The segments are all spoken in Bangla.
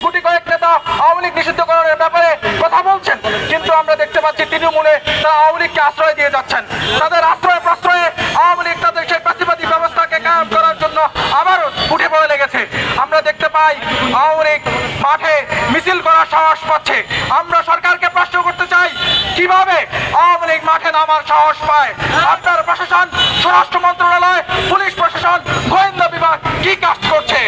গুটি কয়েক নেতা আওয়ামী লীগ নিষিদ্ধ করার ব্যাপারে কথা বলছেন, কিন্তু আমরা দেখতে পাচ্ছি তৃণমূলে তারা আওয়ামী লীগকে আশ্রয় দিয়ে যাচ্ছেন। তাদের আশ্রয় প্রশ্রয়ে আওয়ামী লীগ তাদের সেই প্রাতিবাদী ব্যবস্থাকে কায়েম করার জন্য আবারও উঠে পড়ে লেগেছে। আমরা দেখতে পাই আওয়ামী লীগ মাঠে মিছিল করার সাহস পাচ্ছে। আমরা সরকারকে প্রশ্ন করতে চাই, কিভাবে আওয়ামী লীগ মাঠে নামার সাহস পায়? আপনার প্রশাসন, স্বরাষ্ট্র মন্ত্রণালয়, পুলিশ প্রশাসন, গোয়েন্দা বিভাগ কি কাজ করছে?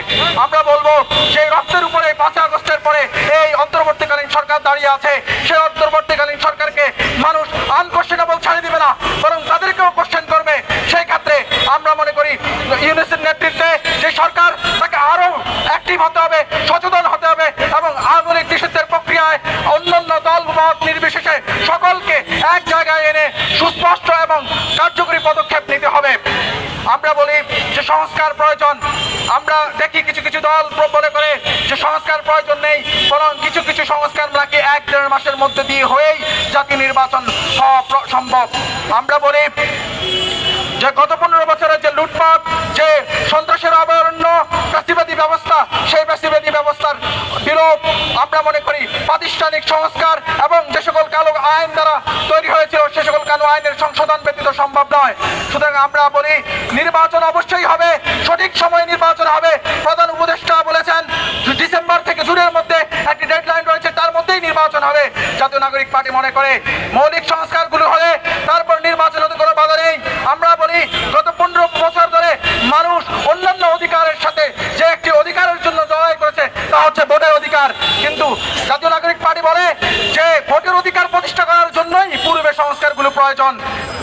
আমরা বলবো, সেই রক্তের উপরে 5 আগস্টের পরে এই অন্তর্বর্তীকালীন সরকার দাঁড়িয়ে আছে। সেই অন্তর্বর্তীকালীন সরকারকে মানুষ আনকোশ্চেনেবল ছাড়ে দিবে না, বরং তাদেরকেও কোশ্চেন করবে। সেই ক্ষেত্রে আমরা মনে করি ইউনূসের নেতৃত্বে যে সরকার, তাকে আরো অ্যাক্টিভ হতে হবে, সচেতন হতে হবে এবং আওয়ামী লীগ নিষিদ্ধের প্রক্রিয়ায় অন্যান্য দল মত নির্বিশেষে সকলকে এক জায়গায় এনে সুস্পষ্ট এবং কার্যকরী পদক্ষেপ নিতে হবে। আমরা বলি যে সংস্কার প্রয়োজন। আমরা দেখি কিছু কিছু দল মনে করে যে সংস্কার প্রয়োজন নেই, বরং কিছু কিছু সংস্কার নাকি 1-1.5 মাসের মধ্যে দিয়ে হয়েই জাতীয় নির্বাচন হওয়া সম্ভব। আমরা বলি যে গত 15 বছরের যে লুটপাট, যে সন্ত্রাসের অভয়ারণ্য, ফ্যাসিবাদী ব্যবস্থা, সেই ফ্যাসিবাদী ব্যবস্থার বিলোপ আমরা মনে করি প্রাতিষ্ঠানিক সংস্কার এবং যে সকল কালো আইন দ্বারা তৈরি হয়েছিল সে সকল কালো আইনের সংশোধন ব্যতীত সম্ভব নয়। সুতরাং আমরা বলি নির্বাচন অবশ্যই হবে, সঠিক সময়ে নির্বাচন হবে। প্রধান উপদেষ্টা বলেছেন ডিসেম্বর থেকে জুনের মধ্যে একটি ডেডলাইন রয়েছে, তার মধ্যেই নির্বাচন হবে। জাতীয় নাগরিক পার্টি মনে করে মৌলিক সংস্কারগুলো হলে তারপর নির্বাচন হতে কোনো বাধা নেই। আমরা বলি গত 15 বছর ধরে মানুষ অন্যান্য অধিকারের সাথে যে একটি অধিকারের জন্য লড়াই করেছে, তা হচ্ছে ভোটের অধিকার। কিন্তু জাতীয় নাগরিক পার্টি বলে যে ভোটের অধিকার প্রতিষ্ঠা করার জন্যই পূর্বে সংস্কারগুলো প্রয়োজন।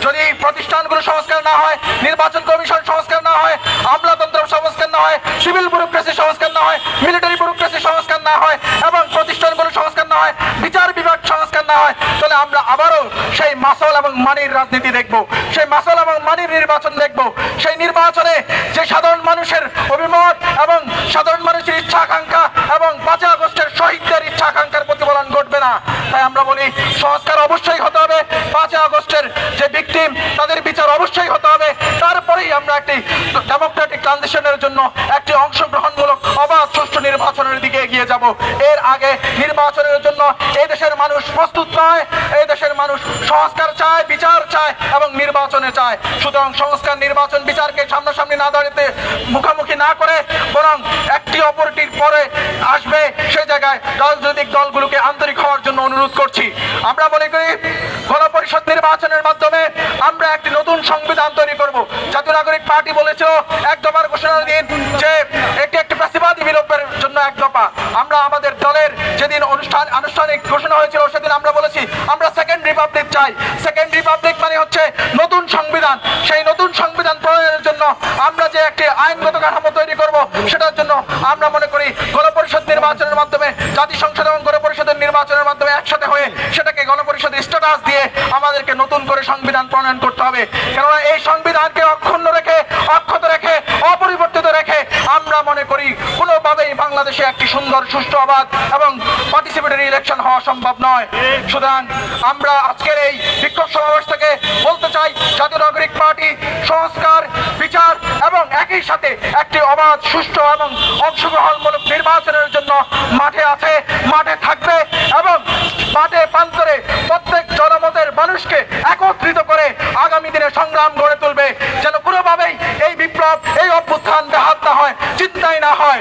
যদি প্রতিষ্ঠানগুলো সংস্কার না হয়, নির্বাচন কমিশন সংস্কার না হয়, আমলাতন্ত্র সংস্কার না হয়, সিভিল ব্যুরোক্রেসি সংস্কার না হয়, মিলিটারি ব্যুরোক্রেসি সংস্কার না হয় এবং প্রতিষ্ঠানগুলো সংস্কার না হয়, বিচার বিভাগ সংস্কার না হয়, তাহলে আমরা আবারও সেই মাসল এবং মানির রাজনীতি দেখব, সেই মাসল এবং মানির নির্বাচন দেখব। সেই নির্বাচনে যে সাধারণ মানুষের অভিমত এবং সাধারণ মানুষের ইচ্ছা আকাঙ্ক্ষা এবং 5 আগস্টের শহীদদের ইচ্ছা আকাঙ্ক্ষার প্রতিফলন ঘটবে না। তাই আমরা বলি সংস্কার অবশ্যই হতে হবে, 5 আগস্টের যে ভিকটিম তাদের বিচার অবশ্যই হতে হবে। তারপরেই আমরা একটি ডেমোক্রেটিক ট্রানজিশনের জন্য একটি অংশগ্রহণমূলক অবাধ সুষ্ঠু নির্বাচনের দিকে এগিয়ে যাব। এর আগে নির্বাচনের জন্য এই দেশের মানুষ প্রস্তুত নয়। এই দেশের মানুষ সংস্কার চায়, বিচার চায় এবং নির্বাচনে চায়। সুতরাং সংস্কার, নির্বাচন, বিচারকে সামনাসামনি না দাঁড়াতে, মুখোমুখি না করে, বরং একটি অপরটির পরে আসবে, সেই জায়গায় রাজনৈতিক দলগুলোকে আন্তরিক হওয়ার জন্য অনুরোধ করছি। আমরা মনে করি গণপরিষদ নির্বাচনের মাধ্যমে আমরা একটি নতুন সংবিধান তৈরি করব। জাতীয় নাগরিক পার্টি বলেছিল 1 দফার ঘোষণার দিন যে এটি একটি ফ্যাসিবাদী বিলোপের জন্য 1 দফা। আমরা আমাদের দলের যেদিন আনুষ্ঠানিক ঘোষণা হয়েছিল সেদিন আমরা বলেছি আমরা সেকেন্ড রিপাবলিক চাই। সেকেন্ড রিপাবলিক মানে হচ্ছে নতুন সংবিধান। সেই নতুন সংবিধান প্রণয়নের জন্য আমরা যে একটি আইনগত কাঠামো তৈরি করব, সেটার জন্য আমরা মনে করি গণপরিষদ নির্বাচনের মাধ্যমে, জাতীয় সংসদ এবং গণপরিষদের নির্বাচনের মাধ্যমে একসাথে হয়ে সেটাকে গণপরিষদের স্ট্যাটাস দিয়ে আমাদেরকে নতুন করে সংবিধান প্রণয়ন করতে হবে। কেননা এই সংবিধানকে অক্ষুণ্ণ রেখে, অক্ষত রেখে, অপরিবর্তিত রেখে আমরা মনে করি কোনোভাবেই বাংলাদেশে একটি সুন্দর, সুষ্ঠু, অবাধ এবং পার্টিসিপেটরি ইলেকশন হওয়া সম্ভব নয়। সুতরাং আমরা আজকের এই বিক্ষোভ সমাবেশ থেকে বলতে চাই, জাতীয় নাগরিক পার্টি সংস্কার, বিচার এবং একই সাথে একটি অবাধ, সুষ্ঠু এবং অংশগ্রহণমূলক নির্বাচনের জন্য মাঠে আছে, মাঠে থাকবে এবং মাঠে প্রান্তরে প্রত্যেক জনমতের মানুষকে একত্রিত করে আগামী দিনে সংগ্রাম গড়ে তুলবে, যেন কোনোভাবেই এই বিপ্লব, এই অভ্যুত্থান ব্যাহত না হয়, চিন্তাই না হয়।